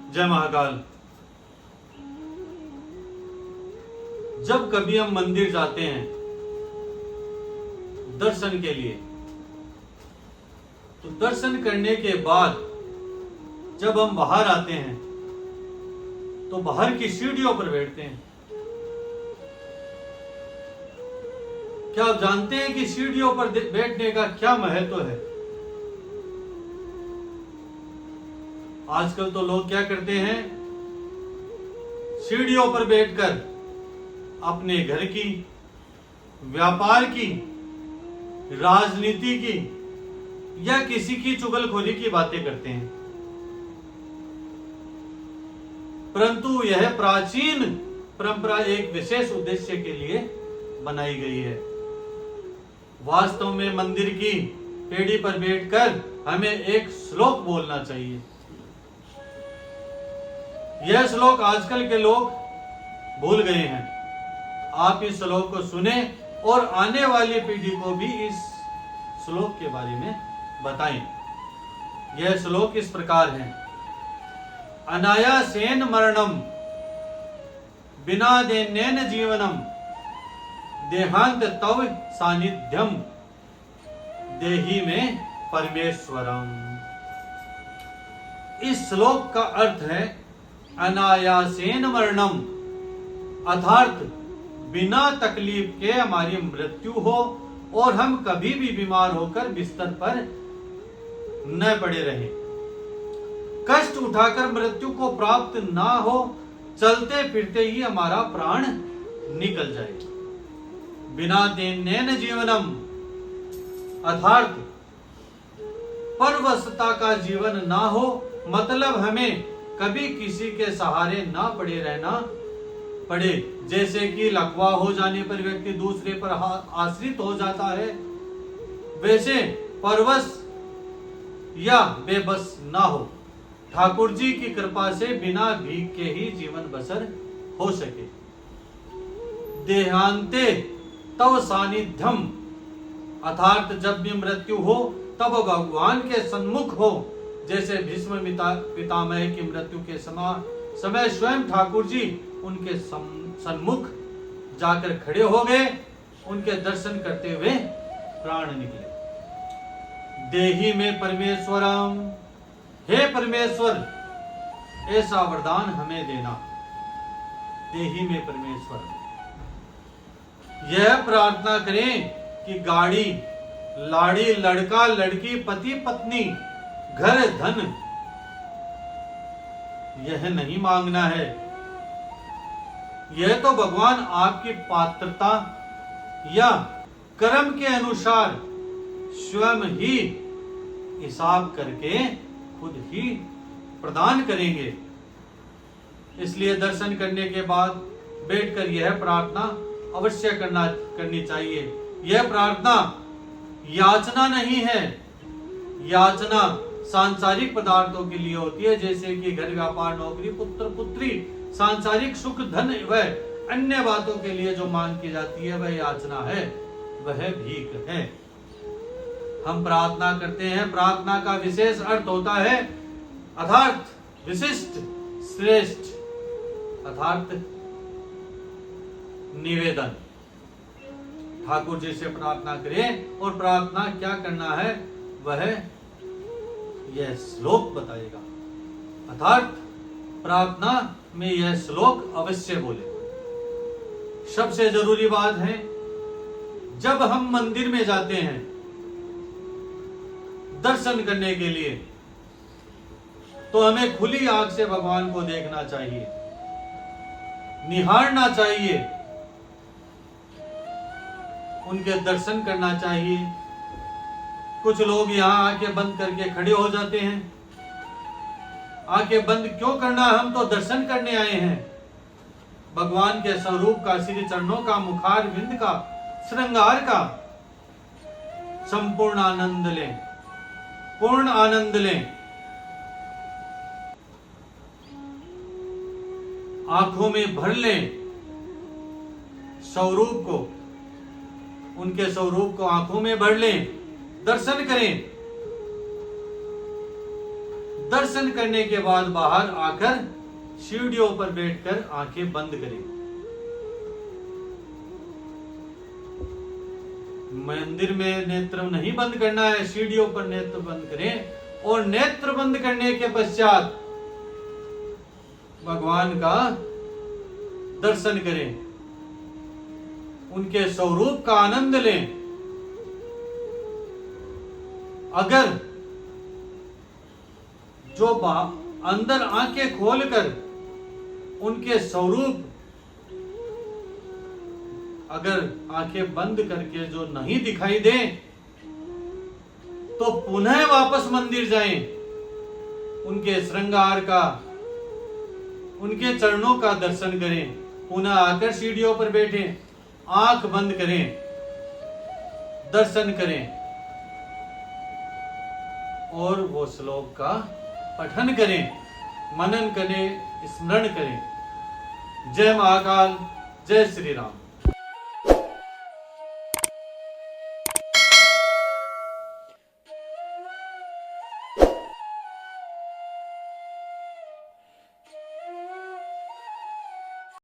जय महाकाल। जब कभी हम मंदिर जाते हैं दर्शन के लिए, तो दर्शन करने के बाद जब हम बाहर आते हैं तो बाहर की सीढ़ियों पर बैठते हैं। क्या आप जानते हैं कि सीढ़ियों पर बैठने का क्या महत्व है? आजकल तो लोग क्या करते हैं, सीढ़ियों पर बैठकर अपने घर की, व्यापार की, राजनीति की या किसी की चुगलखोरी की बातें करते हैं। परंतु यह प्राचीन परंपरा एक विशेष उद्देश्य के लिए बनाई गई है। वास्तव में मंदिर की पेड़ी पर बैठकर हमें एक श्लोक बोलना चाहिए। यह श्लोक आजकल के लोग भूल गए हैं। आप इस श्लोक को सुने और आने वाली पीढ़ी को भी इस श्लोक के बारे में बताएं। यह श्लोक इस प्रकार है। अनायासेन मरणम बिना देनेन जीवनम देहांत तव सानिध्यम देहि में परमेश्वरम। इस श्लोक का अर्थ है अनायासेन मरणम, अर्थात बिना तकलीफ के हमारी मृत्यु हो और हम कभी भी बीमार होकर बिस्तर पर न पड़े रहें। कष्ट उठाकर मृत्यु को प्राप्त ना हो, चलते फिरते ही हमारा प्राण निकल जाए। बिना देनेन जीवनम, अर्थात परवशता का जीवन ना हो, मतलब हमें कभी किसी के सहारे ना पड़े रहना पड़े। जैसे कि लकवा हो जाने पर व्यक्ति दूसरे पर आश्रित हो जाता है, वैसे परवश या बेबस ना हो। ठाकुर जी की कृपा से बिना भीख के ही जीवन बसर हो सके। देहांते तव सानिध्यम, अर्थात जब भी मृत्यु हो तब भगवान के सन्मुख हो। जैसे भीष्म पितामह की मृत्यु के समय स्वयं ठाकुर जी उनके सन्मुख जाकर खड़े हो गए, उनके दर्शन करते हुए प्राण निकले। देहि में परमेश्वरम, हे परमेश्वर ऐसा वरदान हमें देना। देहि में परमेश्वर, यह प्रार्थना करें कि गाड़ी, लाड़ी, लड़का, लड़की, पति, पत्नी, घर, धन, यह नहीं मांगना है। यह तो भगवान आपकी पात्रता या कर्म के अनुसार स्वयं ही हिसाब करके खुद ही प्रदान करेंगे। इसलिए दर्शन करने के बाद बैठकर यह प्रार्थना अवश्य करनी चाहिए। यह प्रार्थना याचना नहीं है। याचना सांसारिक पदार्थों के लिए होती है, जैसे कि घर, व्यापार, नौकरी, पुत्र, पुत्री, सांसारिक सुख, धन व अन्य बातों के लिए जो मांग की जाती है वह याचना है, वह भीख है। हम प्रार्थना करते हैं, प्रार्थना का विशेष अर्थ होता है अर्थात विशिष्ट, श्रेष्ठ, अर्थात निवेदन। ठाकुर जी से प्रार्थना करें और प्रार्थना क्या करना है वह यह श्लोक बताएगा। अर्थात प्रार्थना में यह श्लोक अवश्य बोले। सबसे जरूरी बात है, जब हम मंदिर में जाते हैं दर्शन करने के लिए, तो हमें खुली आंख से भगवान को देखना चाहिए, निहारना चाहिए, उनके दर्शन करना चाहिए। कुछ लोग यहाँ आंखें बंद करके खड़े हो जाते हैं। आंखें बंद क्यों करना, हम तो दर्शन करने आए हैं। भगवान के स्वरूप का, श्री चरणों का, मुखार बिंद का, श्रृंगार का संपूर्ण आनंद लें, पूर्ण आनंद लें। आंखों में भर लें स्वरूप को, उनके स्वरूप को आंखों में भर लें, दर्शन करें। दर्शन करने के बाद बाहर आकर सीढ़ियों पर बैठकर आंखें बंद करें। मंदिर में नेत्र नहीं बंद करना है, सीढ़ियों पर नेत्र बंद करें और नेत्र बंद करने के पश्चात भगवान का दर्शन करें, उनके स्वरूप का आनंद लें। अगर जो अंदर आंखें खोलकर उनके स्वरूप अगर आंखें बंद करके जो नहीं दिखाई दे तो पुनः वापस मंदिर जाएं, उनके श्रृंगार का, उनके चरणों का दर्शन करें, पुनः आकर सीढ़ियों पर बैठें, आंख बंद करें, दर्शन करें और वो श्लोक का पठन करें, मनन करें, स्मरण करें। जय महाकाल, जय श्री राम।